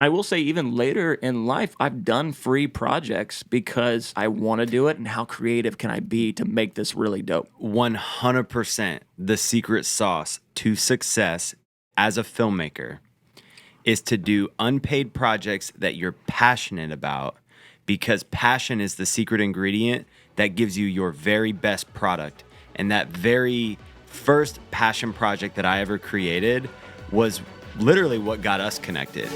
I will say even later in life, I've done free projects because I want to do it, and how creative can I be to make this really dope? 100% the secret sauce to success as a filmmaker is to do unpaid projects that you're passionate about, because passion is the secret ingredient that gives you your very best product. And that very first passion project that I ever created was literally what got us connected.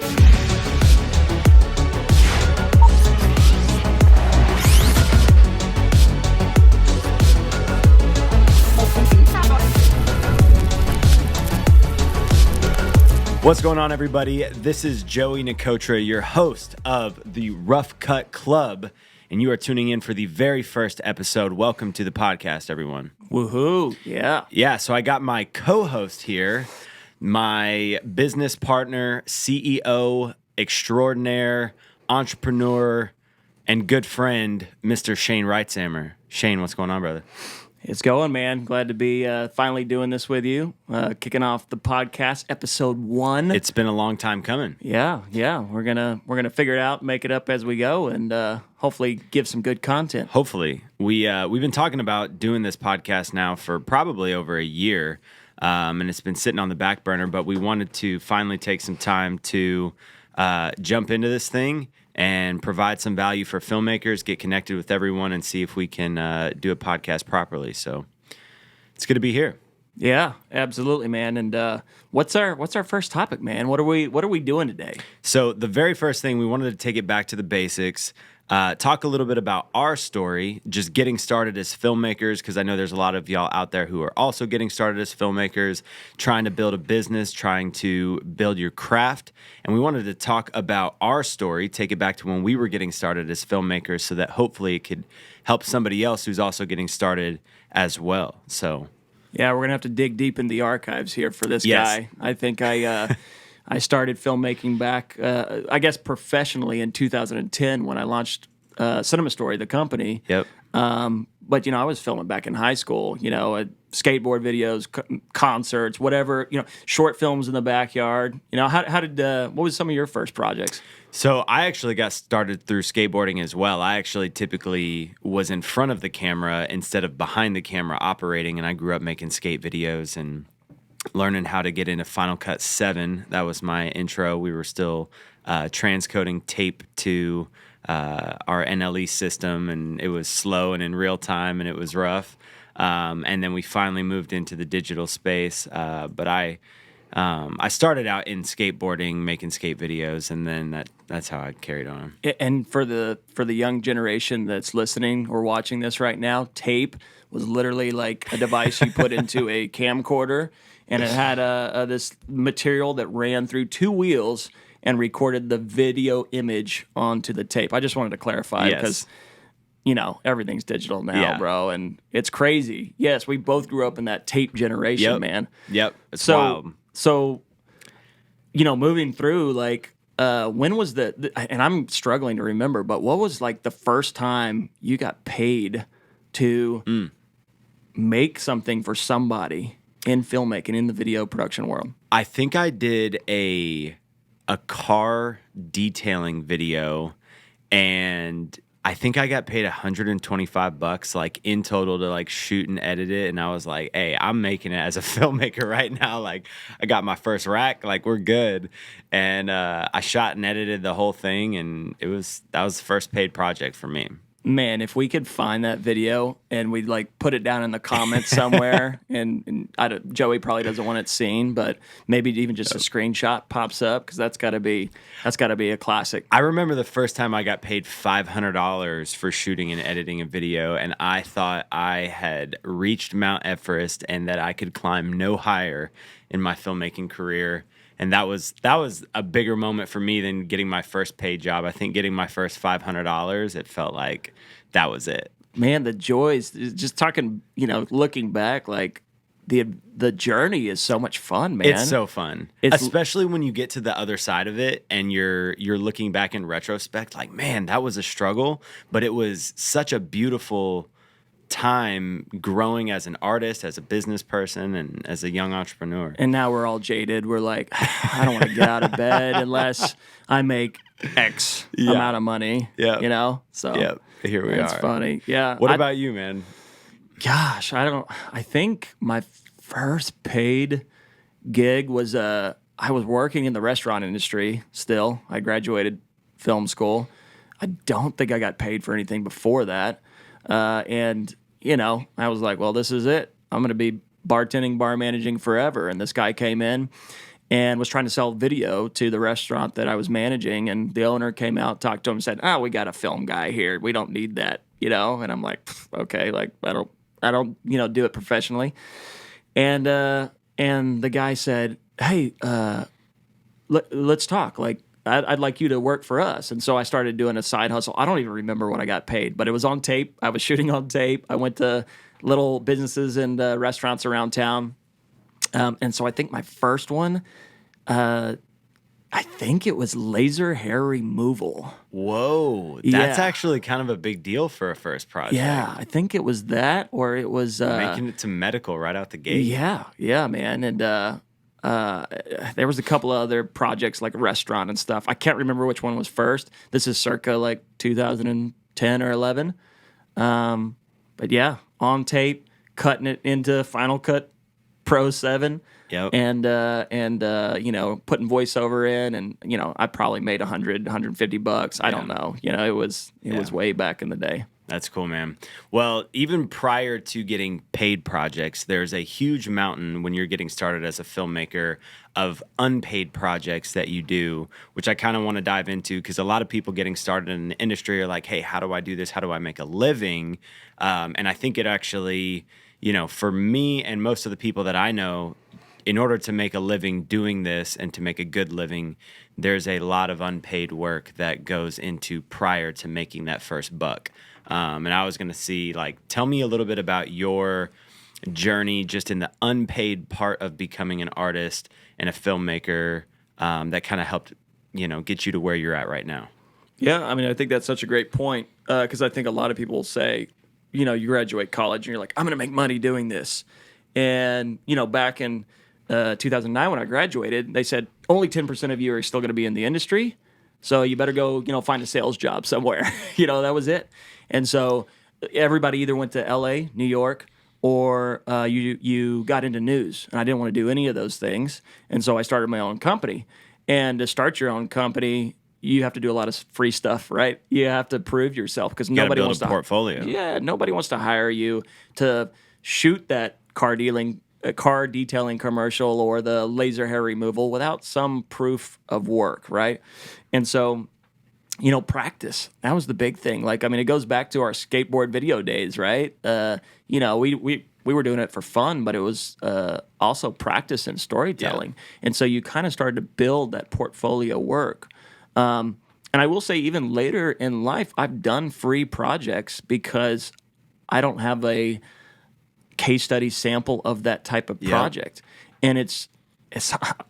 What's going on, everybody? This is Joey Nicotra, your host of the Rough Cut Club, and you are tuning in for the very first episode. Welcome to the podcast, everyone. Woohoo! Yeah. Yeah, so I got my co-host here, my business partner, CEO extraordinaire, entrepreneur, and good friend, Mr. Shane Reitzammer. Shane, what's going on, brother? It's going, man. Glad to be finally doing this with you. Kicking off the podcast, episode 1. It's been a long time coming. Yeah. We're gonna figure it out, make it up as we go, and hopefully give some good content. Hopefully. We've been talking about doing this podcast now for probably over a year, and it's been sitting on the back burner, but we wanted to finally take some time to jump into this thing and provide some value for filmmakers, get connected with everyone, and see if we can do a podcast properly. So it's good to be here. Yeah, absolutely, man. And what's our first topic, man? What are we doing today? So the very first thing, we wanted to take it back to the basics. Talk a little bit about our story, just getting started as filmmakers, because I know there's a lot of y'all out there who are also getting started as filmmakers, trying to build a business, trying to build your craft. And we wanted to talk about our story, take it back to when we were getting started as filmmakers, so that hopefully it could help somebody else who's also getting started as well. So yeah, we're gonna have to dig deep in the archives here for this Yes. guy. I think I started filmmaking back, I guess, professionally in 2010 when I launched Cinema Story, the company. Yep. But, I was filming back in high school, skateboard videos, concerts, whatever, short films in the backyard. What was some of your first projects? So I actually got started through skateboarding as well. I actually typically was in front of the camera instead of behind the camera operating, and I grew up making skate videos and learning how to get into Final Cut 7. That was my intro. We were still transcoding tape to our NLE system, and it was slow and in real time, and it was rough. And then we finally moved into the digital space. But I started out in skateboarding, making skate videos, and then that's how I carried on. And for the young generation that's listening or watching this right now, tape was literally like a device you put into a camcorder, and it had this material that ran through 2 wheels and recorded the video image onto the tape. I just wanted to clarify because, everything's digital now, bro, and it's crazy. Yes, we both grew up in that tape generation, man. Yep, it's wild. So, moving through, when was and I'm struggling to remember, but what was the first time you got paid to make something for somebody in filmmaking, in the video production world? I think I did a car detailing video, and I think I got paid $125 in total to shoot and edit it. And I was like, hey, I'm making it as a filmmaker right now. I got my first rack, we're good. And I shot and edited the whole thing, and that was the first paid project for me. Man, if we could find that video and we'd put it down in the comments somewhere, and Joey probably doesn't want it seen, but maybe even just a screenshot pops up, because that's got to be a classic. I remember the first time I got paid $500 for shooting and editing a video, and I thought I had reached Mount Everest and that I could climb no higher in my filmmaking career. And that was a bigger moment for me than getting my first paid job. I think getting my first $500, it felt like that was it. Man, the joys, just talking, looking back, the journey is so much fun, man. It's so fun. Especially when you get to the other side of it and you're looking back in retrospect, man, that was a struggle, but it was such a beautiful time growing as an artist, as a business person, and as a young entrepreneur. And now we're all jaded. We're like, I don't want to get out of bed unless I make X amount of money. Yeah. You know? So Here we are. It's funny. Yeah. What about you, man? Gosh, I think my first paid gig was I was working in the restaurant industry still. I graduated film school. I don't think I got paid for anything before that. And, you know, I was like, well, this is it. I'm going to be bartending, bar managing forever. And this guy came in and was trying to sell video to the restaurant that I was managing. And the owner came out, talked to him, and said, we got a film guy here. We don't need that, you know? And I'm like, okay, like, I don't, you know, do it professionally. And the guy said, hey, let's talk. Like, I'd like you to work for us. And so I started doing a side hustle. I don't even remember what I got paid, but it was on tape. I was shooting on tape. I went to little businesses and restaurants around town. And so I think my first one, I think it was laser hair removal. Whoa. That's actually kind of a big deal for a first project. Yeah, I think it was that, or it was... making it to medical right out the gate. Yeah, man. And there was a couple of other projects like a restaurant and stuff. I can't remember which one was first. This is circa like 2010 or 11. But yeah, on tape, cutting it into Final Cut Pro 7. Yep. And you know, putting voiceover in, and you know, I probably made $150. I don't know. You know, it was way back in the day. That's cool, man. Well, even prior to getting paid projects, there's a huge mountain when you're getting started as a filmmaker of unpaid projects that you do, which I kind of want to dive into because a lot of people getting started in the industry are like, hey, how do I do this? How do I make a living? And I think it actually, you know, for me and most of the people that I know, in order to make a living doing this and to make a good living, there's a lot of unpaid work that goes into prior to making that first buck. And I was going to see, like, tell me a little bit about your journey just in the unpaid part of becoming an artist and a filmmaker that kind of helped, you know, get you to where you're at right now. Yeah, I mean, I think that's such a great point because I think a lot of people say, you know, you graduate college and you're like, I'm going to make money doing this. And, you know, back in 2009 when I graduated, they said only 10% of you are still going to be in the industry. So you better go, you know, find a sales job somewhere. You know, that was it. And so everybody either went to LA, New York, or you got into news. And I didn't want to do any of those things. And so I started my own company. And to start your own company, you have to do a lot of free stuff, right? You have to prove yourself because nobody wants to portfolio. Yeah, nobody wants to hire you to shoot that car detailing commercial or the laser hair removal without some proof of work, right? And so, you know, practice. That was the big thing. Like, I mean, it goes back to our skateboard video days, right? You know, we were doing it for fun, but it was also practice and storytelling. Yeah. And so you kind of started to build that portfolio work. And I will say even later in life, I've done free projects because I don't have a case study sample of that type of project. Yeah. And it's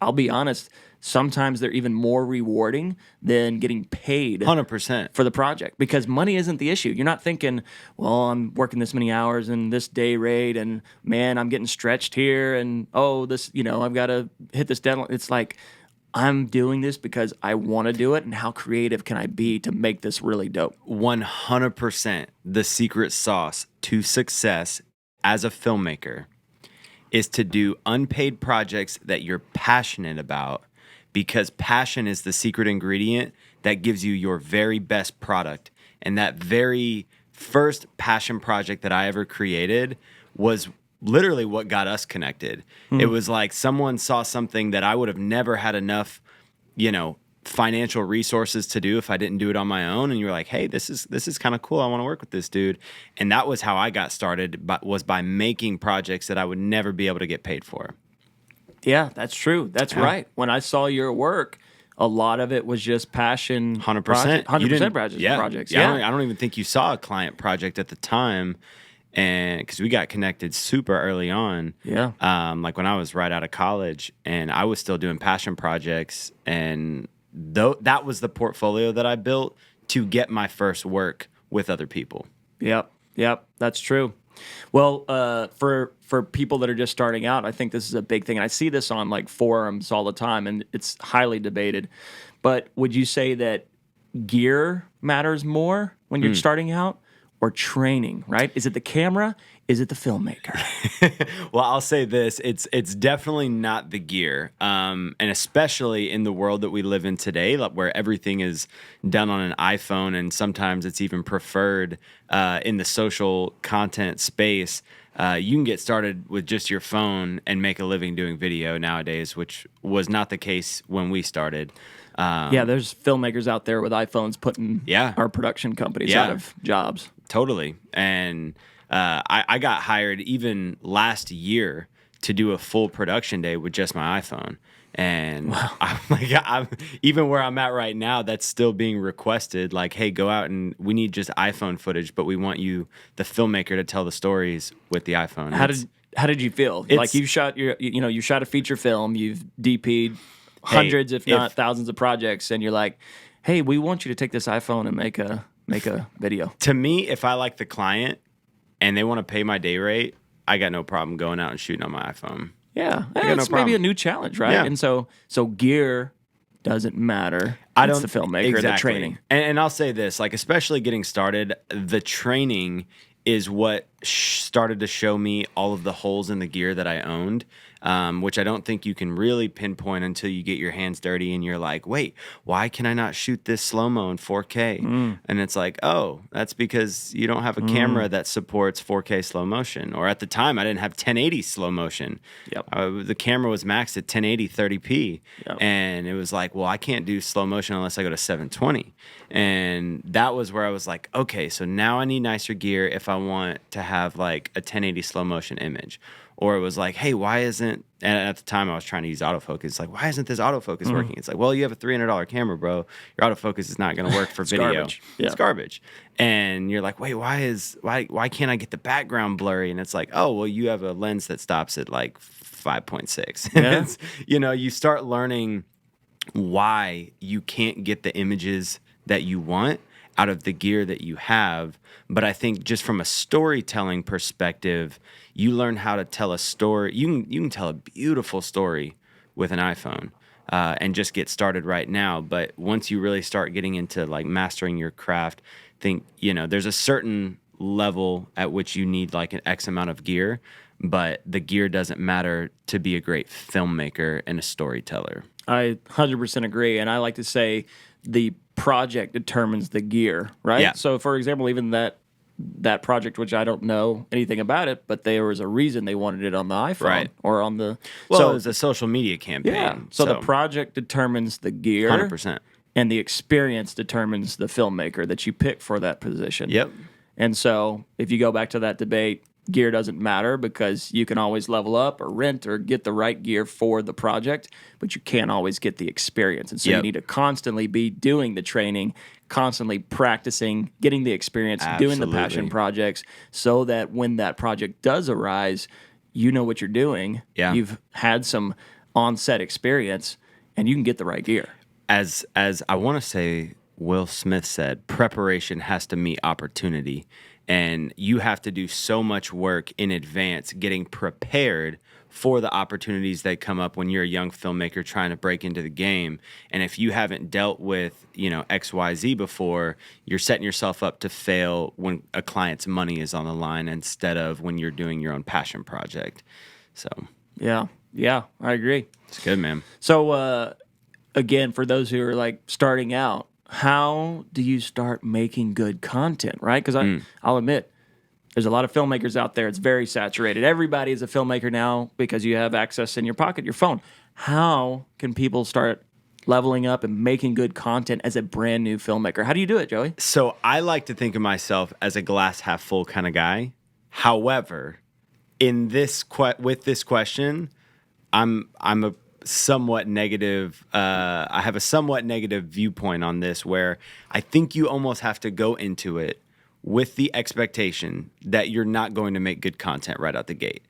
I'll be honest, sometimes they're even more rewarding than getting paid 100% for the project because money isn't the issue. You're not thinking, well, I'm working this many hours and this day rate and man, I'm getting stretched here and this, you know, I've got to hit this deadline. It's like, I'm doing this because I want to do it and how creative can I be to make this really dope? 100%. The secret sauce to success as a filmmaker is to do unpaid projects that you're passionate about because passion is the secret ingredient that gives you your very best product. And that very first passion project that I ever created was literally what got us connected. Mm-hmm. It was like someone saw something that I would have never had enough, you know, financial resources to do if I didn't do it on my own. And you were like, hey, this is kind of cool. I want to work with this dude. And that was how I got started, was by making projects that I would never be able to get paid for. Yeah, that's true. That's right. When I saw your work, a lot of it was just passion. 100%. 100% projects. Yeah. I don't even think you saw a client project at the time. And because we got connected super early on. Yeah. Like when I was right out of college and I was still doing passion projects, and that was the portfolio that I built to get my first work with other people. Yep, that's true. Well, for people that are just starting out, I think this is a big thing. I see this on like forums all the time, and it's highly debated. But would you say that gear matters more when you're starting out, or training? Right? Is it the camera? Is it the filmmaker? Well, I'll say this: it's definitely not the gear, and especially in the world that we live in today, like, where everything is done on an iPhone, and sometimes it's even preferred in the social content space. You can get started with just your phone and make a living doing video nowadays, which was not the case when we started. Yeah, there's filmmakers out there with iPhones putting our production companies out of jobs. Totally. And I got hired even last year to do a full production day with just my iPhone. And I'm even where I'm at right now, that's still being requested. Like, hey, go out and we need just iPhone footage, but we want you, the filmmaker, to tell the stories with the iPhone. How did you feel? Like you shot you shot a feature film, you've DP'd hundreds, if not thousands, of projects, and you're like, hey, we want you to take this iPhone and make a video. To me, if I like the client and they want to pay my day rate, I got no problem going out and shooting on my iPhone. Yeah, it's maybe a new challenge, right? Yeah. And so gear doesn't matter. It's the filmmaker, the training. And I'll say this, like, especially getting started, the training is what started to show me all of the holes in the gear that I owned, which I don't think you can really pinpoint until you get your hands dirty and you're like, wait, why can I not shoot this slow-mo in 4K? And it's like, oh, that's because you don't have a camera that supports 4K slow motion. Or at the time, I didn't have 1080 slow motion. Yep. The camera was maxed at 1080 30p. Yep. And it was like, well, I can't do slow motion unless I go to 720. And that was where I was like, okay, so now I need nicer gear if I want to have like a 1080 slow motion image. Or it was like, hey, why isn't, and at the time I was trying to use autofocus. It's like, why isn't this autofocus working? It's like, well, you have a $300 camera, bro. Your autofocus is not going to work for video. Garbage. Yeah. It's garbage. And you're like, wait, why can't I get the background blurry? And it's like, oh, well, you have a lens that stops at like 5.6. Yeah. You start learning why you can't get the images that you want out of the gear that you have. But I think just from a storytelling perspective, you learn how to tell a story. You can tell a beautiful story with an iPhone and just get started right now. But once you really start getting into like mastering your craft, there's a certain level at which you need like an X amount of gear, but the gear doesn't matter to be a great filmmaker and a storyteller. I 100% agree. And I like to say the project determines the gear, right? Yeah. So, for example, even that project, which I don't know anything about it, but there was a reason they wanted it on the iPhone or on the... Well, it was a social media campaign. Yeah. So the project determines the gear. 100%. And the experience determines the filmmaker that you pick for that position. Yep. And so if you go back to that debate, gear doesn't matter because you can always level up or rent or get the right gear for the project, but you can't always get the experience. And so you need to constantly be doing the training, constantly practicing, getting the experience, doing the passion projects, so that when that project does arise, you know what you're doing. Yeah. You've had some on-set experience, and you can get the right gear. As I want to say Will Smith said, preparation has to meet opportunity. And you have to do so much work in advance getting prepared for the opportunities that come up when you're a young filmmaker trying to break into the game. And if you haven't dealt with, XYZ before, you're setting yourself up to fail when a client's money is on the line instead of when you're doing your own passion project. So, yeah, I agree. It's good, man. So, again, for those who are like starting out, how do you start making good content, right? Because I'll admit, there's a lot of filmmakers out there. It's very saturated. Everybody is a filmmaker now because you have access in your pocket, your phone. How can people start leveling up and making good content as a brand new filmmaker? How do you do it, Joey? So I like to think of myself as a glass half full kind of guy. However, in this with this question, I'm a somewhat negative. I have a somewhat negative viewpoint on this, where I think you almost have to go into it with the expectation that you're not going to make good content right out the gate.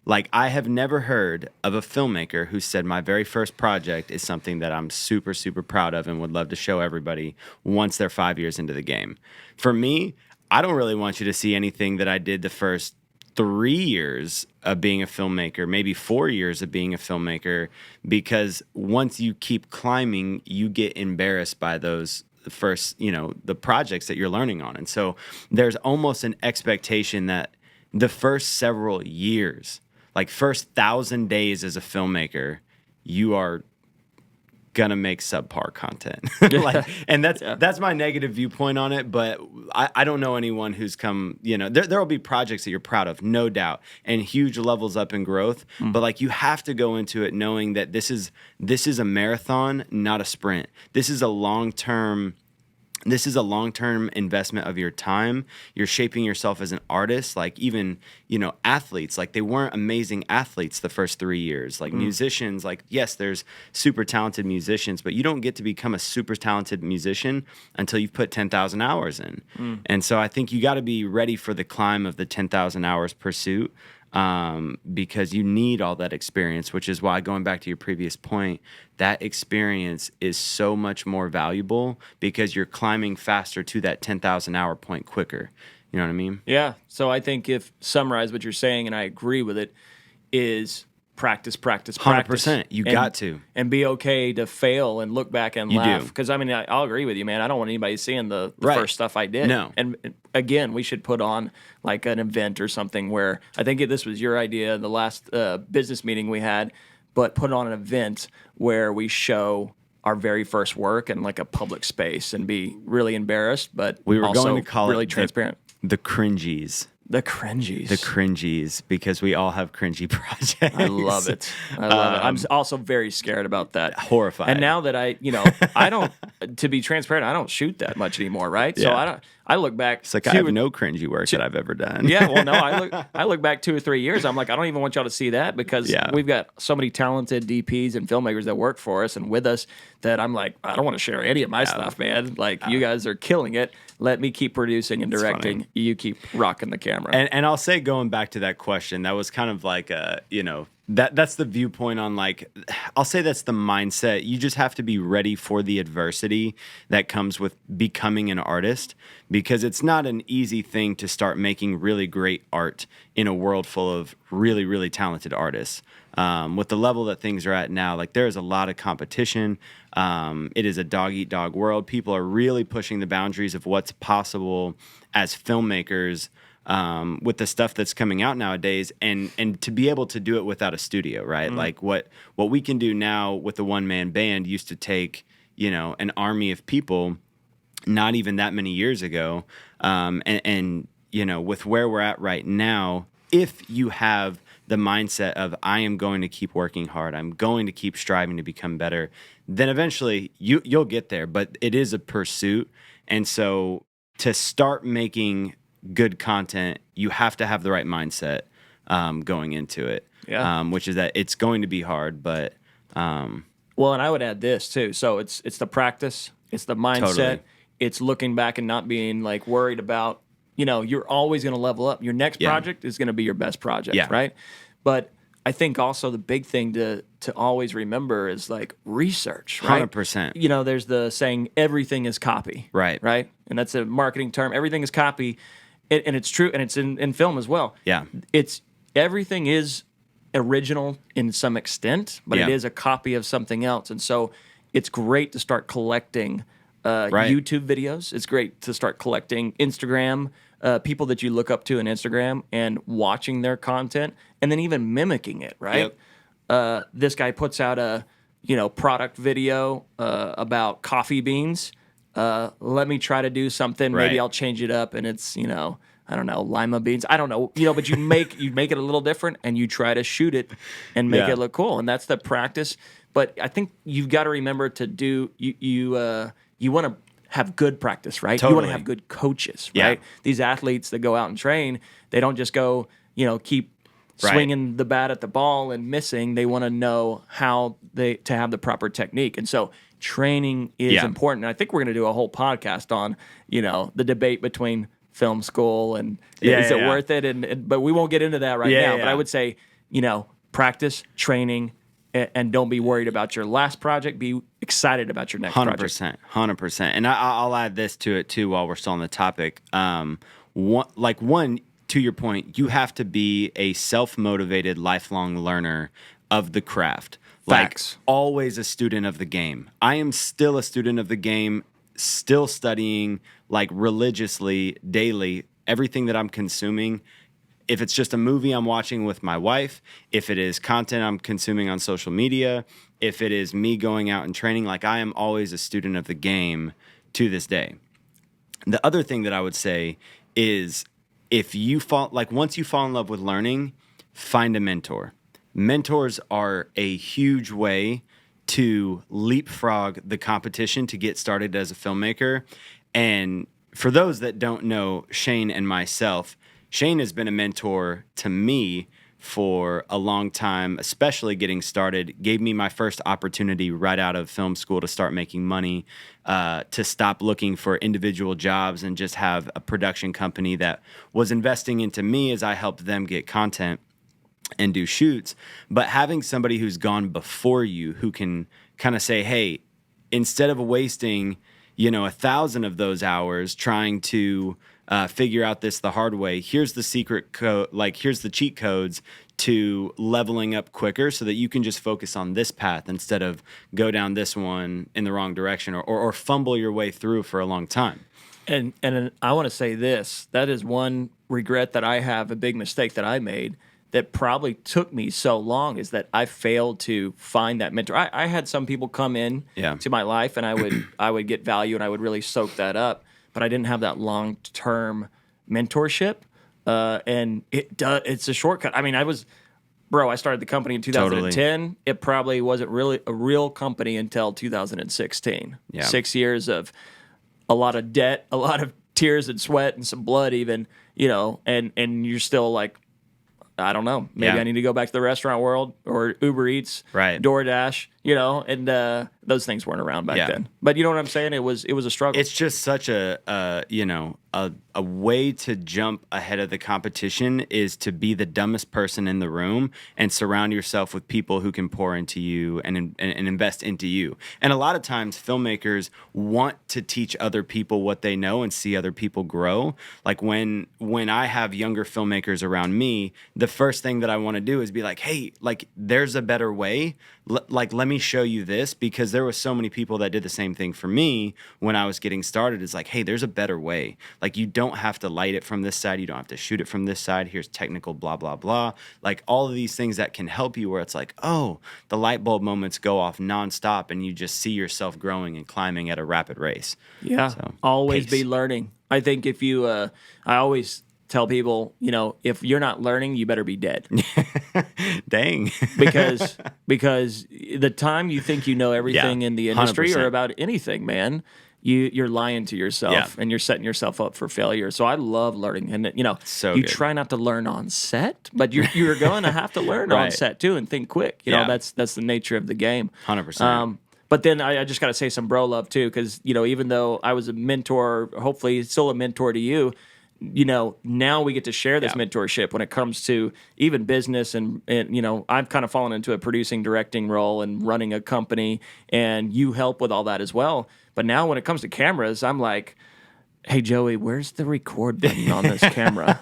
Like, I have never heard of a filmmaker who said my very first project is something that I'm super, super proud of and would love to show everybody once they're 5 years into the game. For me, I don't really want you to see anything that I did the first 3 years of being a filmmaker, maybe 4 years of being a filmmaker, because once you keep climbing, you get embarrassed by those first, the projects that you're learning on. And so there's almost an expectation that the first several years, like first 1,000 days as a filmmaker, you are gonna make subpar content. And that's my negative viewpoint on it, but I don't know anyone who's come, there will be projects that you're proud of, no doubt, and huge levels up in growth, but like you have to go into it knowing that this is a marathon, not a sprint. This is a long-term investment of your time. You're shaping yourself as an artist. Like even, athletes, like they weren't amazing athletes the first 3 years. Like musicians, like yes, there's super talented musicians, but you don't get to become a super talented musician until you've put 10,000 hours in. And so I think you got to be ready for the climb of the 10,000 hours pursuit. Because you need all that experience, which is why, going back to your previous point, that experience is so much more valuable because you're climbing faster to that 10,000 hour point quicker. You know what I mean? Yeah. So I think if summarize what you're saying, and I agree with it, is practice. 100%. You got to. And be okay to fail and look back and laugh. Because, I'll agree with you, man. I don't want anybody seeing the first stuff I did. No. And again, we should put on like an event or something where, I think this was your idea, the last business meeting we had, but put on an event where we show our very first work in like a public space and be really embarrassed, but we were also going to call really it transparent. The cringies. The cringies. The cringies, because we all have cringy projects. I love it. I'm also very scared about that. Horrified. And now that I don't, to be transparent, I don't shoot that much anymore, right? Yeah. So I look back. It's like I have no cringy work that I've ever done. Yeah, well, no, I look back 2 or 3 years. I'm like, I don't even want y'all to see that because we've got so many talented DPs and filmmakers that work for us and with us that I'm like, I don't want to share any of my stuff, man. Like, you guys are killing it. Let me keep producing and directing. You keep rocking the camera. And I'll say, going back to that question, that was kind of like that's the viewpoint on, like, I'll say that's the mindset. You just have to be ready for the adversity that comes with becoming an artist, because it's not an easy thing to start making really great art in a world full of really, really talented artists. With the level that things are at now, like, there is a lot of competition. It is a dog-eat-dog world. People are really pushing the boundaries of what's possible as filmmakers with the stuff that's coming out nowadays, and to be able to do it without a studio, right? Like what we can do now with the one-man band used to take, an army of people not even that many years ago. And with where we're at right now, if you have the mindset of, I am going to keep working hard, I'm going to keep striving to become better, then eventually you'll get there. But it is a pursuit. And so to start making good content, you have to have the right mindset going into it. Yeah. Which is that it's going to be hard, but well, and I would add this too. So it's the practice, it's the mindset, Totally. It's looking back and not being like worried about, you're always going to level up. Your next project is going to be your best project, right? But I think also the big thing to always remember is like research, right? 100%. There's the saying, everything is copy. Right. And that's a marketing term. Everything is copy. And it's true. And it's in film as well. Yeah. Everything is original in some extent, but it is a copy of something else. And so it's great to start collecting YouTube videos. It's great to start collecting Instagram, people that you look up to on Instagram and watching their content and then even mimicking it, right? Yep. This guy puts out a product video about coffee beans. Let me try to do something. Right. Maybe I'll change it up and it's, I don't know, lima beans. I don't know, but you make it a little different and you try to shoot it and make it look cool. And that's the practice. But I think you've got to remember to do you want to have good practice, right? Totally. You want to have good coaches, right? These athletes that go out and train, they don't just go, keep swinging the bat at the ball and missing. They want to know how to have the proper technique. And so training is important. And I think we're going to do a whole podcast on, the debate between film school and is it worth it? But we won't get into that right now. But I would say, practice, training, and don't be worried about your last project. Be excited about your next project. 100%. And I'll add this to it too while we're still on the topic. One, to your point, you have to be a self-motivated, lifelong learner of the craft. Facts. Like, always a student of the game. I am still a student of the game, still studying, like, religiously, daily, everything that I'm consuming. If it's just a movie I'm watching with my wife, if it is content I'm consuming on social media, if it is me going out and training, like, I am always a student of the game to this day. The other thing that I would say is, if you fall, like, once you fall in love with learning, find a mentor. Mentors are a huge way to leapfrog the competition to get started as a filmmaker. And for those that don't know Shane and myself, Shane has been a mentor to me for a long time, especially getting started. Gave me my first opportunity right out of film school to start making money, to stop looking for individual jobs and just have a production company that was investing into me as I helped them get content and do shoots. But having somebody who's gone before you, who can kind of say, hey, instead of wasting 1,000 of those hours trying to figure out this the hard way, here's the secret code, like, here's the cheat codes to leveling up quicker so that you can just focus on this path instead of go down this one in the wrong direction, or fumble your way through for a long time. And I want to say this, that is one regret that I have, a big mistake that I made that probably took me so long, is that I failed to find that mentor. I had some people come in to my life, and I would get value, and I would really soak that up, but I didn't have that long-term mentorship, and it's a shortcut. I mean, I started the company in 2010. Totally. It probably wasn't really a real company until 2016. Yeah. 6 years of a lot of debt, a lot of tears and sweat and some blood even, and you're still like, I don't know. Maybe I need to go back to the restaurant world, or Uber Eats, right, DoorDash, and those things weren't around back then. But you know what I'm saying? It was a struggle. It's just such a way to jump ahead of the competition is to be the dumbest person in the room and surround yourself with people who can pour into you and invest into you. And a lot of times filmmakers want to teach other people what they know and see other people grow. Like, when I have younger filmmakers around me, the first thing that I want to do is be like, hey, like, there's a better way. Let me show you this, because there was so many people that did the same thing for me when I was getting started. It's like, hey, there's a better way. Like, you don't have to light it from this side. You don't have to shoot it from this side. Here's technical blah, blah, blah. Like, all of these things that can help you, where it's like, oh, the light bulb moments go off nonstop, and you just see yourself growing and climbing at a rapid race. Yeah, so, always be learning. I think if you, I always tell people, if you're not learning, you better be dead. Dang. because the time you think you know everything in the industry 100%. Or about anything, man, you're lying to yourself, and you're setting yourself up for failure. So I love learning, and you try not to learn on set, but you're going to have to learn on set too, and think quick. That's the nature of the game. 100%. But then I just got to say some bro love too, because even though I was a mentor, hopefully still a mentor to you, now we get to share this mentorship when it comes to even business, and I've kind of fallen into a producing, directing role and running a company, and you help with all that as well. But now when it comes to cameras, I'm like, hey, Joey, where's the record button on this camera?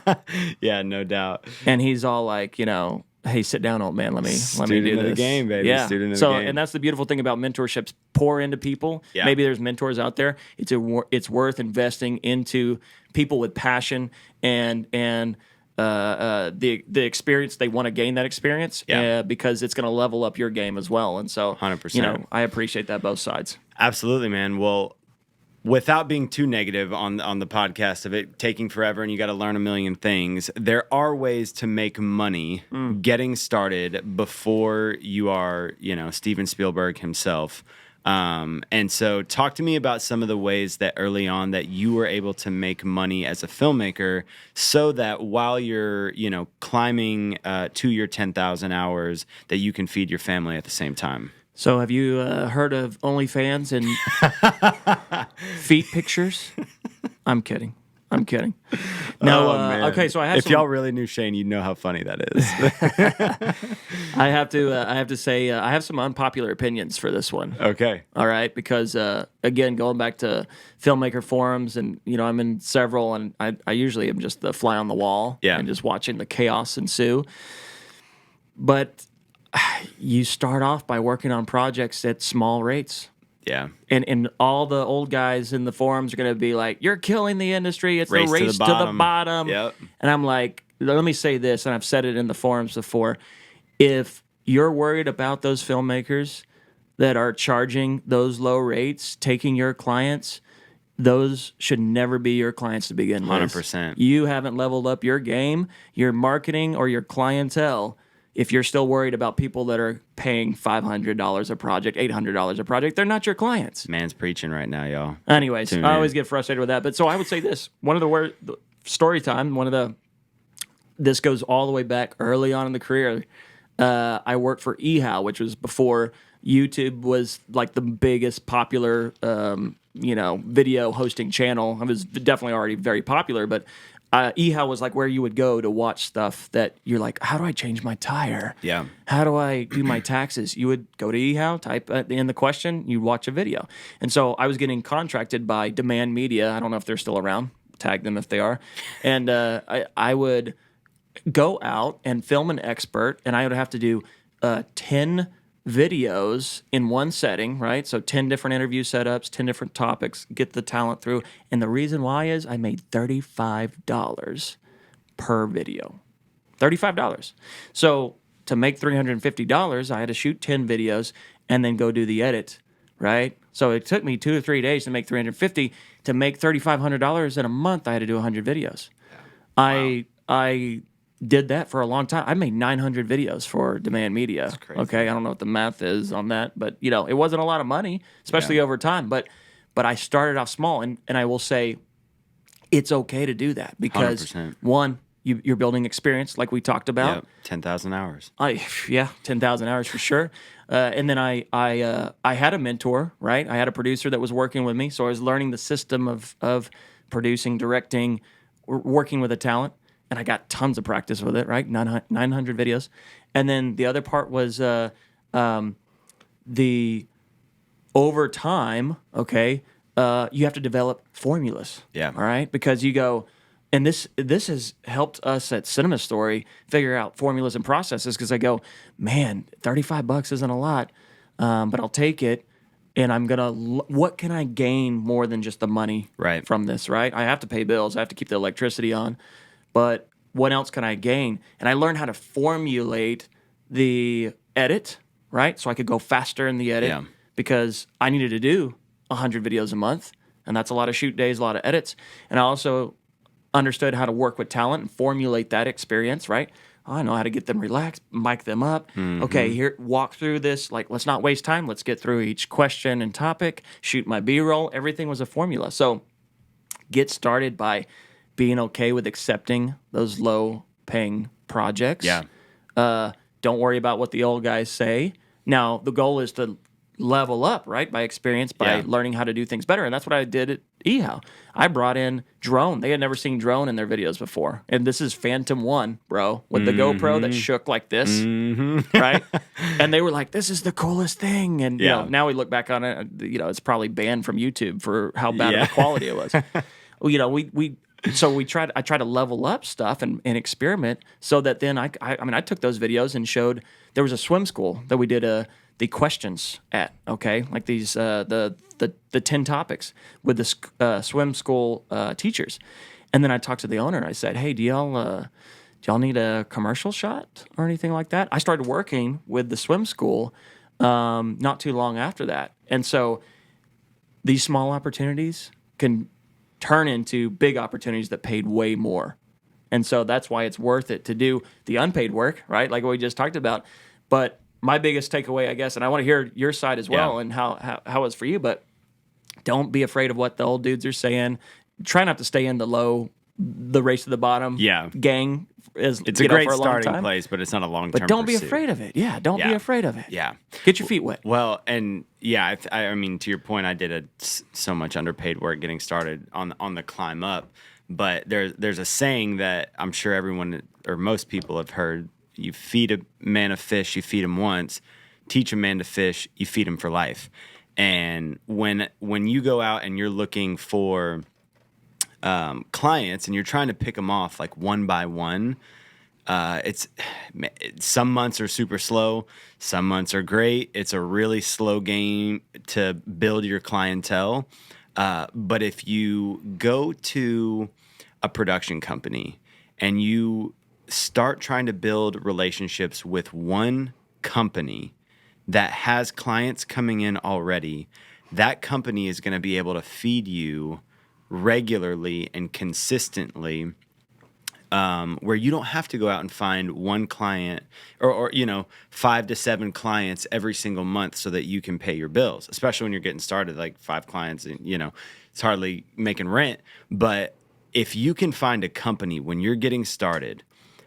Yeah, no doubt. And he's all like, hey, sit down, old man. Let me do this. Student of the game, baby. Yeah. Student of the game. And that's the beautiful thing about mentorships. Pour into people. Yeah. Maybe there's mentors out there. It's worth investing into people with passion and the experience. They want to gain that experience because it's going to level up your game as well. And so, 100%. I appreciate that both sides. Absolutely, man. Well, without being too negative on the podcast of it taking forever and you got to learn a million things, there are ways to make money getting started before you are, Steven Spielberg himself. And so talk to me about some of the ways that early on that you were able to make money as a filmmaker, so that while you're, climbing to your 10,000 hours, that you can feed your family at the same time. So have you heard of OnlyFans and feet pictures? I'm kidding. No, man. okay, so I have if y'all really knew Shane, you'd know how funny that is. I have to say I have some unpopular opinions for this one. Okay. All right, because again, going back to filmmaker forums, and I'm in several, and I usually am just the fly on the wall, Yeah. and just watching the chaos ensue. But you start off by working on projects at small rates. Yeah. And all the old guys in the forums are going to be like, "You're killing the industry. It's Race the to race the to the bottom." bottom." Yep. And I'm like, let me say this, and I've said it in the forums before. If you're worried about those filmmakers that are charging those low rates, taking your clients, those should never be your clients to begin with. 100%. You haven't leveled up your game, your marketing, or your clientele if you're still worried about people that are paying $500 a project, $800 a project. They're not your clients. Man's preaching right now, y'all. Anyways, Tune I in. always get frustrated with that. But so I would say this. Story time, this goes all the way back early on in the career. I worked for eHow, which was before YouTube was like the biggest popular, video hosting channel. It was definitely already very popular, but eHow was like where you would go to watch stuff that you're like, how do I change my tire? Yeah. How do I do my taxes? You would go to eHow, type in the question, you'd watch a video. And so I was getting contracted by Demand Media. I don't know if they're still around. Tag them if they are. And I would go out and film an expert, and I would have to do 10 videos in one setting, right? So 10 different interview setups, 10 different topics, get the talent through. And the reason why is I made $35 per video. $35. So to make $350, I had to shoot 10 videos and then go do the edit, right? So it took me 2 or 3 days to make $350. To make $3,500 in a month, I had to do 100 videos. Yeah. Wow. I did that for a long time. I made 900 videos for Demand Media. That's crazy. Okay, I don't know what the math is on that, but it wasn't a lot of money, especially over time. But I started off small, and I will say it's okay to do that because 100%. One, you're building experience, like we talked about. Yep. 10,000 hours. 10,000 hours for sure. And then I had a mentor, right? I had a producer that was working with me, so I was learning the system of producing, directing, working with a talent. And I got tons of practice with it, right? 900 videos. And then the other part was the over time, okay, you have to develop formulas. Yeah. All right? Because you go, and this has helped us at Cinema Story figure out formulas and processes because I go, man, $35 isn't a lot, but I'll take it. And I'm going to, what can I gain more than just the money from this, right? I have to pay bills. I have to keep the electricity on. But what else can I gain? And I learned how to formulate the edit, right? So I could go faster in the edit because I needed to do 100 videos a month. And that's a lot of shoot days, a lot of edits. And I also understood how to work with talent and formulate that experience, right? I know how to get them relaxed, mic them up. Mm-hmm. Okay, here, walk through this. Like, let's not waste time. Let's get through each question and topic, shoot my B-roll. Everything was a formula. So get started by being okay with accepting those low-paying projects. Yeah. Don't worry about what the old guys say. Now, the goal is to level up, right, by experience, by learning how to do things better. And that's what I did at eHow. I brought in drone. They had never seen drone in their videos before. And this is Phantom 1, bro, with the GoPro that shook like this, right? And they were like, this is the coolest thing. And now we look back on it, it's probably banned from YouTube for how bad of the quality it was. I try to level up stuff and experiment so that then I took those videos and showed there was a swim school that we did the questions at, okay, like these the 10 topics with the swim school teachers, and then I talked to the owner. I said, hey, do y'all need a commercial shot or anything like that? I started working with the swim school not too long after that, and so these small opportunities can turn into big opportunities that paid way more. And so that's why it's worth it to do the unpaid work, right? Like what we just talked about. But my biggest takeaway, I guess, and I want to hear your side as well and how it's for you, but don't be afraid of what the old dudes are saying. Try not to stay in the race to the bottom gang. It's a great starting place, but it's not a long-term But don't pursuit. be afraid of it. Yeah, don't be afraid of it. Yeah. Get your feet wet. Well, and I mean, to your point, I did so much underpaid work getting started on the climb up. but there's a saying that I'm sure everyone or most people have heard. You feed a man a fish, you feed him once. Teach a man to fish, you feed him for life. And when you go out and you're looking for clients and you're trying to pick them off like one by one, it's some months are super slow, some months are great. It's a really slow game to build your clientele. But if you go to a production company and you start trying to build relationships with one company that has clients coming in already, that company is going to be able to feed you regularly and consistently, where you don't have to go out and find one client or 5 to 7 clients every single month so that you can pay your bills, especially when you're getting started, like 5 clients and it's hardly making rent. But if you can find a company when you're getting started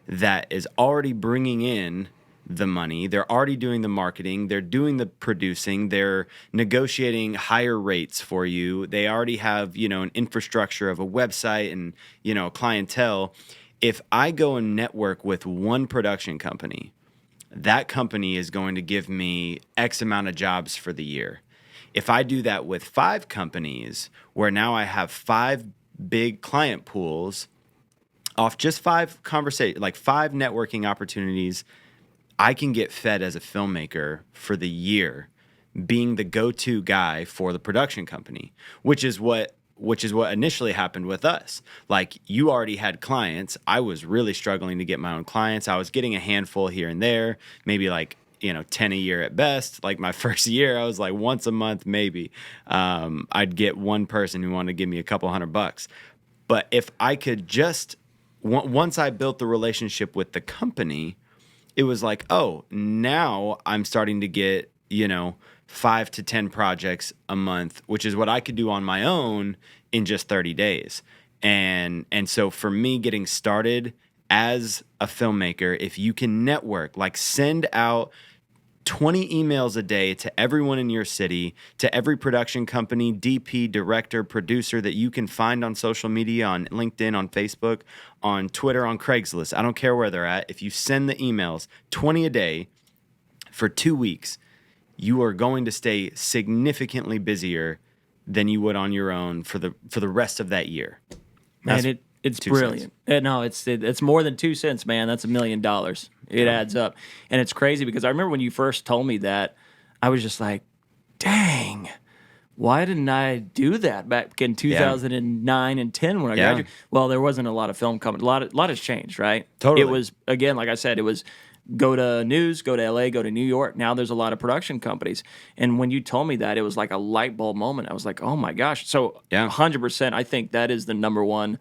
that is already bringing in the money, they're already doing the marketing, they're doing the producing, they're negotiating higher rates for you, they already have, an infrastructure of a website and, a clientele. If I go and network with one production company, that company is going to give me X amount of jobs for the year. If I do that with 5 companies, where now I have 5 big client pools off just 5 conversations, like 5 networking opportunities, I can get fed as a filmmaker for the year, being the go-to guy for the production company, which is what initially happened with us. Like, you already had clients. I was really struggling to get my own clients. I was getting a handful here and there, maybe like 10 a year at best. Like my first year, I was like once a month maybe. I'd get one person who wanted to give me a couple $100. But if I could just once I built the relationship with the company, it was like, oh, now I'm starting to get, 5 to 10 projects a month, which is what I could do on my own in just 30 days. And so for me getting started as a filmmaker, if you can network, like send out 20 emails a day to everyone in your city, to every production company, DP, director, producer that you can find on social media, on LinkedIn, on Facebook, on Twitter, on Craigslist. I don't care where they're at. If you send the emails 20 a day for 2 weeks, you are going to stay significantly busier than you would on your own for the rest of that year. Man, it's brilliant. No, it's more than 2 cents, man. That's $1 million. It adds up. And it's crazy because I remember when you first told me that, I was just like, dang, why didn't I do that back in 2009 and 10 when I graduated? Well, there wasn't a lot of film coming. A lot has changed, right? Totally. It was, again, like I said, it was go to news, go to LA, go to New York. Now there's a lot of production companies. And when you told me that, it was like a light bulb moment. I was like, oh my gosh. So 100%, I think that is the number one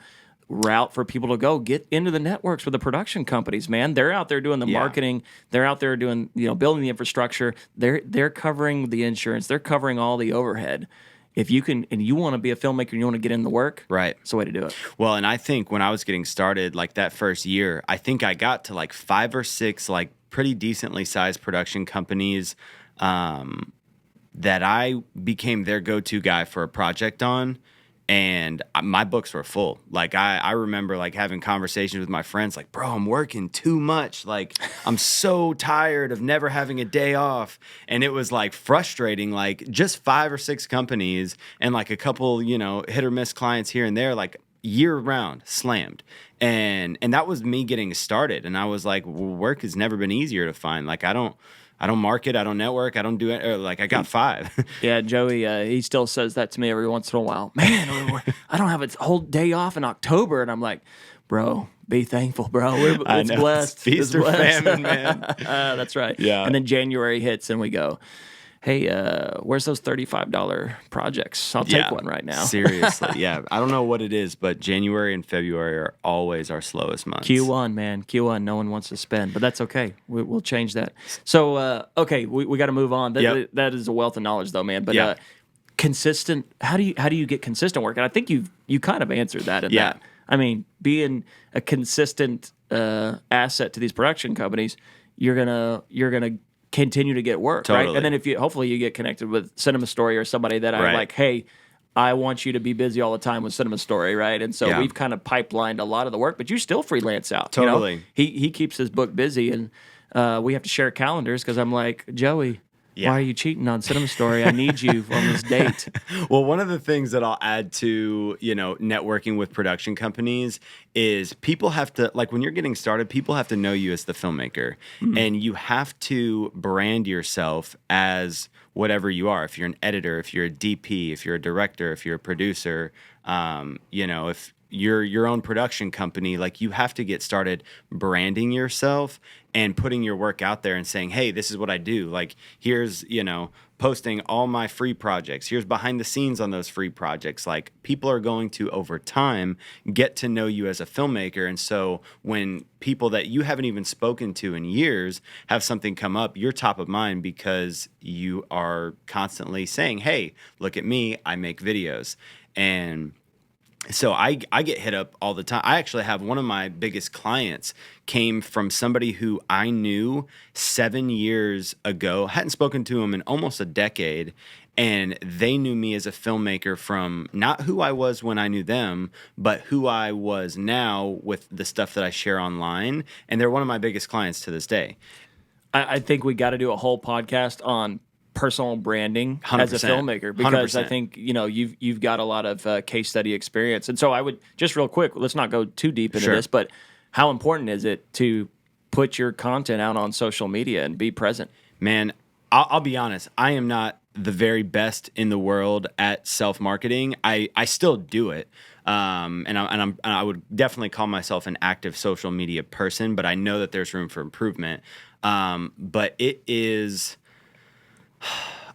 route for people to go. Get into the networks with the production companies, man. They're out there doing the marketing. They're out there doing, building the infrastructure. They're covering the insurance. They're covering all the overhead. If you can, and you want to be a filmmaker and you want to get in the work, right, it's the way to do it. Well, and I think when I was getting started, like that first year, I think I got to like 5 or 6 like pretty decently sized production companies that I became their go-to guy for a project on. And my books were full. Like I remember like having conversations with my friends, like, bro, I'm working too much. Like I'm so tired of never having a day off. And it was like frustrating, like just 5 or 6 companies and like a couple, hit or miss clients here and there, like year round slammed. And that was me getting started. And I was like, well, work has never been easier to find. Like I don't market, I don't network, I don't do it. Like I got 5. Yeah, Joey, he still says that to me every once in a while. Man, I don't have a whole day off in October, and I'm like, bro, be thankful, bro. It's blessed. It's feast or famine, man. That's right. Yeah. And then January hits, and we go, hey, where's those $35 projects? I'll take one right now. Seriously, yeah. I don't know what it is, but January and February are always our slowest months. Q1, man. Q1, no one wants to spend, but that's okay. We'll change that. So, okay, we got to move on. That is a wealth of knowledge, though, man. But consistent, how do you get consistent work? And I think you kind of answered that in that. I mean, being a consistent asset to these production companies, you're gonna continue to get work, right? And then hopefully you get connected with Cinema Story or somebody that I like, hey, I want you to be busy all the time with Cinema Story, right? And so Yeah. we've kind of pipelined a lot of the work, but you still freelance out. Totally. You know? He keeps his book busy, and we have to share calendars because I'm like, Joey, Yeah. why are you cheating on Cinema Story? I need you on this date. Well, one of the things that I'll add to, networking with production companies is people have to, like when you're getting started, people have to know you as the filmmaker. And you have to brand yourself as whatever you are. If you're an editor, if you're a DP, if you're a director, if you're a producer, if you're your own production company, like you have to get started branding yourself and putting your work out there and saying, hey, this is what I do. Like, here's, posting all my free projects. Here's behind the scenes on those free projects. Like, people are going to, over time, get to know you as a filmmaker. And so when people that you haven't even spoken to in years have something come up, you're top of mind because you are constantly saying, hey, look at me, I make videos. And so I get hit up all the time. I actually have one of my biggest clients came from somebody who I knew 7 years ago, hadn't spoken to him in almost a decade, and they knew me as a filmmaker from not who I was when I knew them, but who I was now with the stuff that I share online, and they're one of my biggest clients to this day. I think we got to do a whole podcast on personal branding as a 100%. filmmaker because 100%. I think you've got a lot of case study experience, and so I would just real quick, let's not go too deep into Sure. this, but how important is it to put your content out on social media and be present? Man, I'll be honest. I am not the very best in the world at self-marketing. I still do it. I would definitely call myself an active social media person, but I know that there's room for improvement. But it is,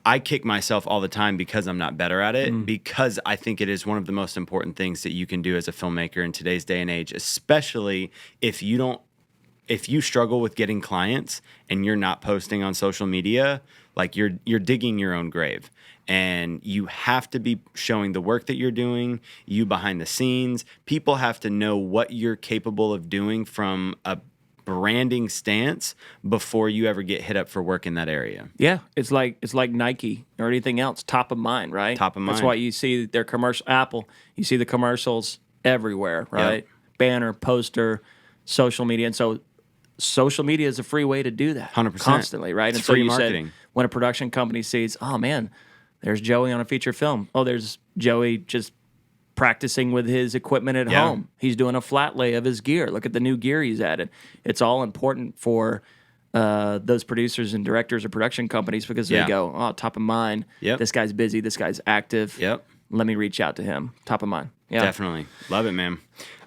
I kick myself all the time because I'm not better at it, because I think it is one of the most important things that you can do as a filmmaker in today's day and age, especially if you struggle with getting clients and you're not posting on social media, like you're digging your own grave. And you have to be showing the work that you're doing, you behind the scenes. People have to know what you're capable of doing from a branding stance before you ever get hit up for work in that area. Yeah, it's like Nike or anything else, top of mind, right? Top of mind. That's why you see their commercial. Apple, you see the commercials everywhere, right? Yep. Banner, poster, social media, and so social media is a free way to do that. 100%. Constantly, right? It's and so free you marketing. said when a production company sees, oh man, there's Joey on a feature film. Oh, there's Joey just practicing with his equipment at Yeah. home. He's doing a flat lay of his gear. Look at the new gear he's added. It's all important for those producers and directors or production companies because they Yeah. go, oh, top of mind. Yep. This guy's busy. This guy's active. Yep. Let me reach out to him. Top of mind. Yeah. Definitely. Love it, man.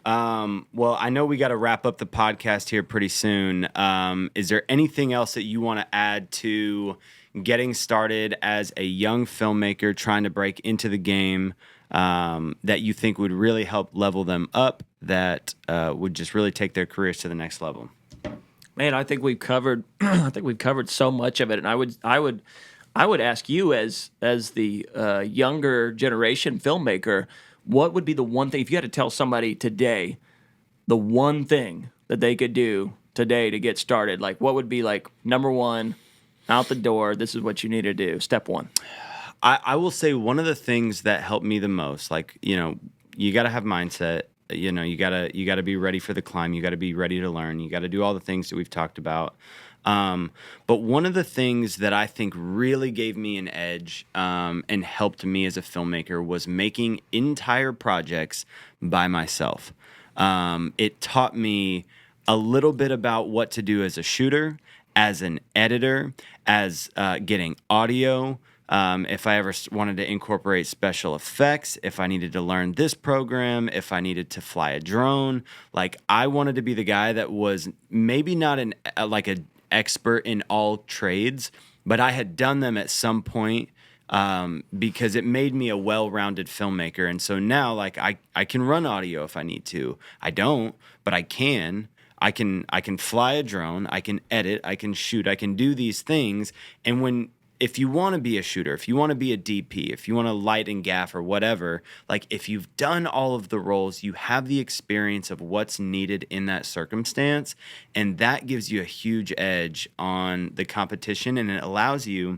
Well, I know we got to wrap up the podcast here pretty soon. Is there anything else that you want to add to getting started as a young filmmaker trying to break into the game that you think would really help level them up, that would just really take their careers to the next level? Man, I think we've covered. I think we've covered so much of it, and I would ask you as the younger generation filmmaker, what would be the one thing if you had to tell somebody today, the one thing that they could do today to get started? Like, what would be like number one, out the door? This is what you need to do. Step one. I will say one of the things that helped me the most, like, you got to have mindset. You gotta be ready for the climb. You got to be ready to learn. You got to do all the things that we've talked about. But one of the things that I think really gave me an edge and helped me as a filmmaker was making entire projects by myself. It taught me a little bit about what to do as a shooter, as an editor, as getting audio. If I ever wanted to incorporate special effects, if I needed to learn this program, if I needed to fly a drone, like I wanted to be the guy that was maybe not an expert in all trades, but I had done them at some point because it made me a well-rounded filmmaker. And so now, like I can run audio if I need to. I don't, but I can. I can fly a drone. I can edit. I can shoot. I can do these things. And if you want to be a shooter, if you want to be a DP, if you want to light and gaff or whatever, like if you've done all of the roles, you have the experience of what's needed in that circumstance, and that gives you a huge edge on the competition, and it allows you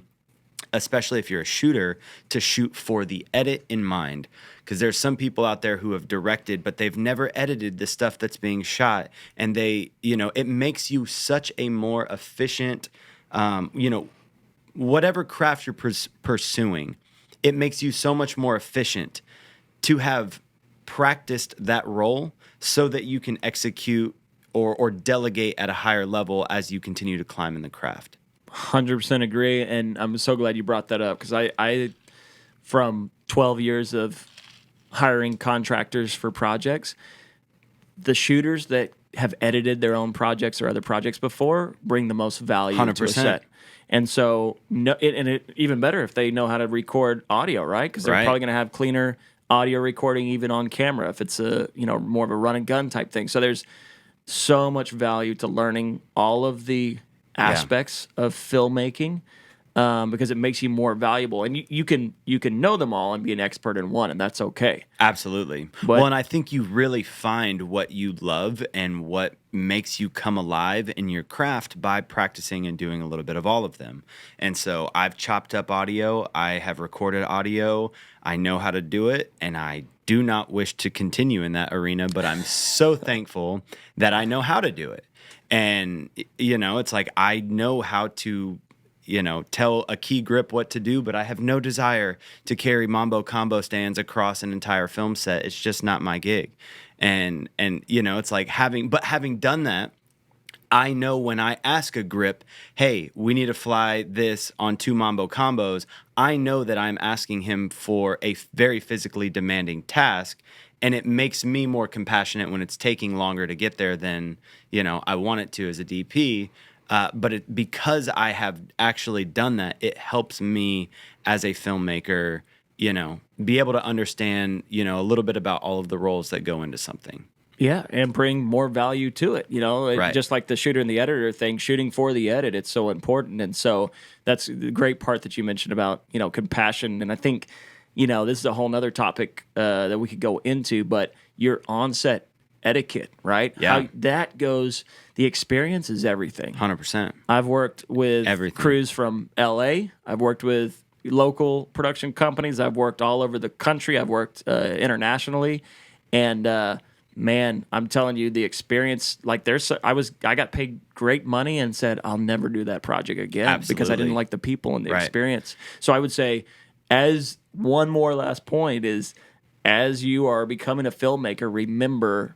especially if you're a shooter, to shoot for the edit in mind. Because there's some people out there who have directed, but they've never edited the stuff that's being shot. And it makes you such a more efficient, whatever craft you're pursuing, it makes you so much more efficient to have practiced that role so that you can execute or delegate at a higher level as you continue to climb in the craft. 100% agree, and I'm so glad you brought that up, because I from 12 years of hiring contractors for projects, the shooters that have edited their own projects or other projects before bring the most value 100%. to a set. And so, even better if they know how to record audio, right? Because they're Right. probably going to have cleaner audio recording even on camera if it's more of a run and gun type thing. So there's so much value to learning all of the aspects of filmmaking, because it makes you more valuable, and you can know them all and be an expert in one, and that's okay. Absolutely. But- and I think you really find what you love and what makes you come alive in your craft by practicing and doing a little bit of all of them. And so I've chopped up audio, I have recorded audio, I know how to do it, and I do not wish to continue in that arena, but I'm so thankful that I know how to do it. And, it's like I know how to, tell a key grip what to do, but I have no desire to carry mambo combo stands across an entire film set. It's just not my gig. And it's like having done that, I know when I ask a grip, hey, we need to fly this on 2 mambo combos, I know that I'm asking him for a very physically demanding task, and it makes me more compassionate when it's taking longer to get there than, I want it to as a DP. But because I have actually done that, it helps me as a filmmaker, be able to understand, a little bit about all of the roles that go into something. Yeah, and bring more value to it. Right. Just like the shooter and the editor thing, shooting for the edit, it's so important. And so that's the great part that you mentioned about, compassion. And I think, this is a whole nother topic that we could go into, but your on-set etiquette, right? Yeah. How that goes, the experience is everything. 100%. I've worked with Everything. crews from LA. I've worked with local production companies. I've worked all over the country. I've worked internationally. And, man, I'm telling you, the experience, like I got paid great money and said, I'll never do that project again because I didn't Absolutely. like the people and the Right. experience. So I would say, as one more last point is, as you are becoming a filmmaker, remember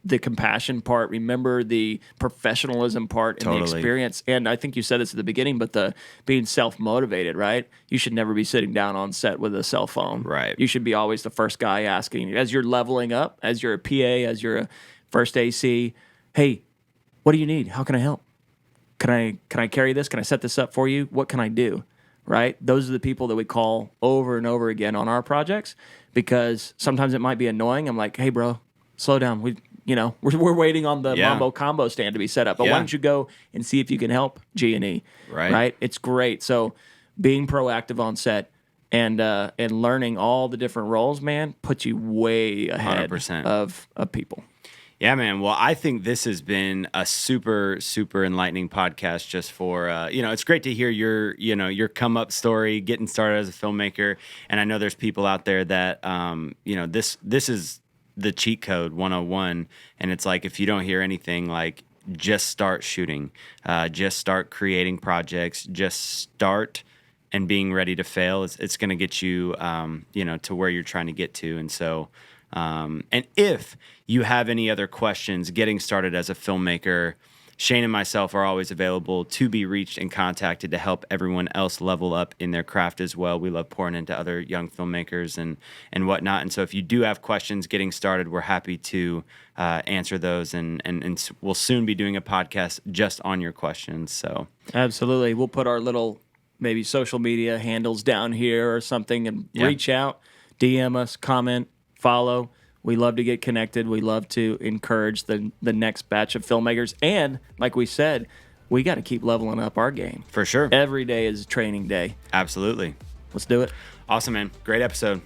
the compassion part, remember the professionalism part and the Totally. experience. And I think you said this at the beginning, but the being self-motivated, right? You should never be sitting down on set with a cell phone. Right. You should be always the first guy asking, as you're leveling up, as you're a PA, as you're a first AC, hey, what do you need? How can I help? Can I carry this? Can I set this up for you? What can I do? Right? Those are the people that we call over and over again on our projects, because sometimes it might be annoying. I'm like, hey, bro, slow down. We're waiting on the Yeah. mambo combo stand to be set up. But Yeah. why don't you go and see if you can help G&E? Right. It's great. So being proactive on set and learning all the different roles, man, puts you way ahead 100%. of people. Yeah, man. Well, I think this has been a super, super enlightening podcast just for, it's great to hear your come up story, getting started as a filmmaker. And I know there's people out there that, this is the cheat code 101. And it's like, if you don't hear anything, like, just start shooting, just start creating projects, just start and being ready to fail. It's going to get you, to where you're trying to get to. And so, and if you have any other questions getting started as a filmmaker, Shane and myself are always available to be reached and contacted to help everyone else level up in their craft as well. We love pouring into other young filmmakers and whatnot. And so if you do have questions getting started, we're happy to answer those. And we'll soon be doing a podcast just on your questions. So Absolutely. We'll put our little maybe social media handles down here or something, and reach out, DM us, comment, follow. We love to get connected. We love to encourage the next batch of filmmakers. And like we said, we got to keep leveling up our game. for sure. Every day is training day. Absolutely. Let's do it. Awesome, man. Great episode.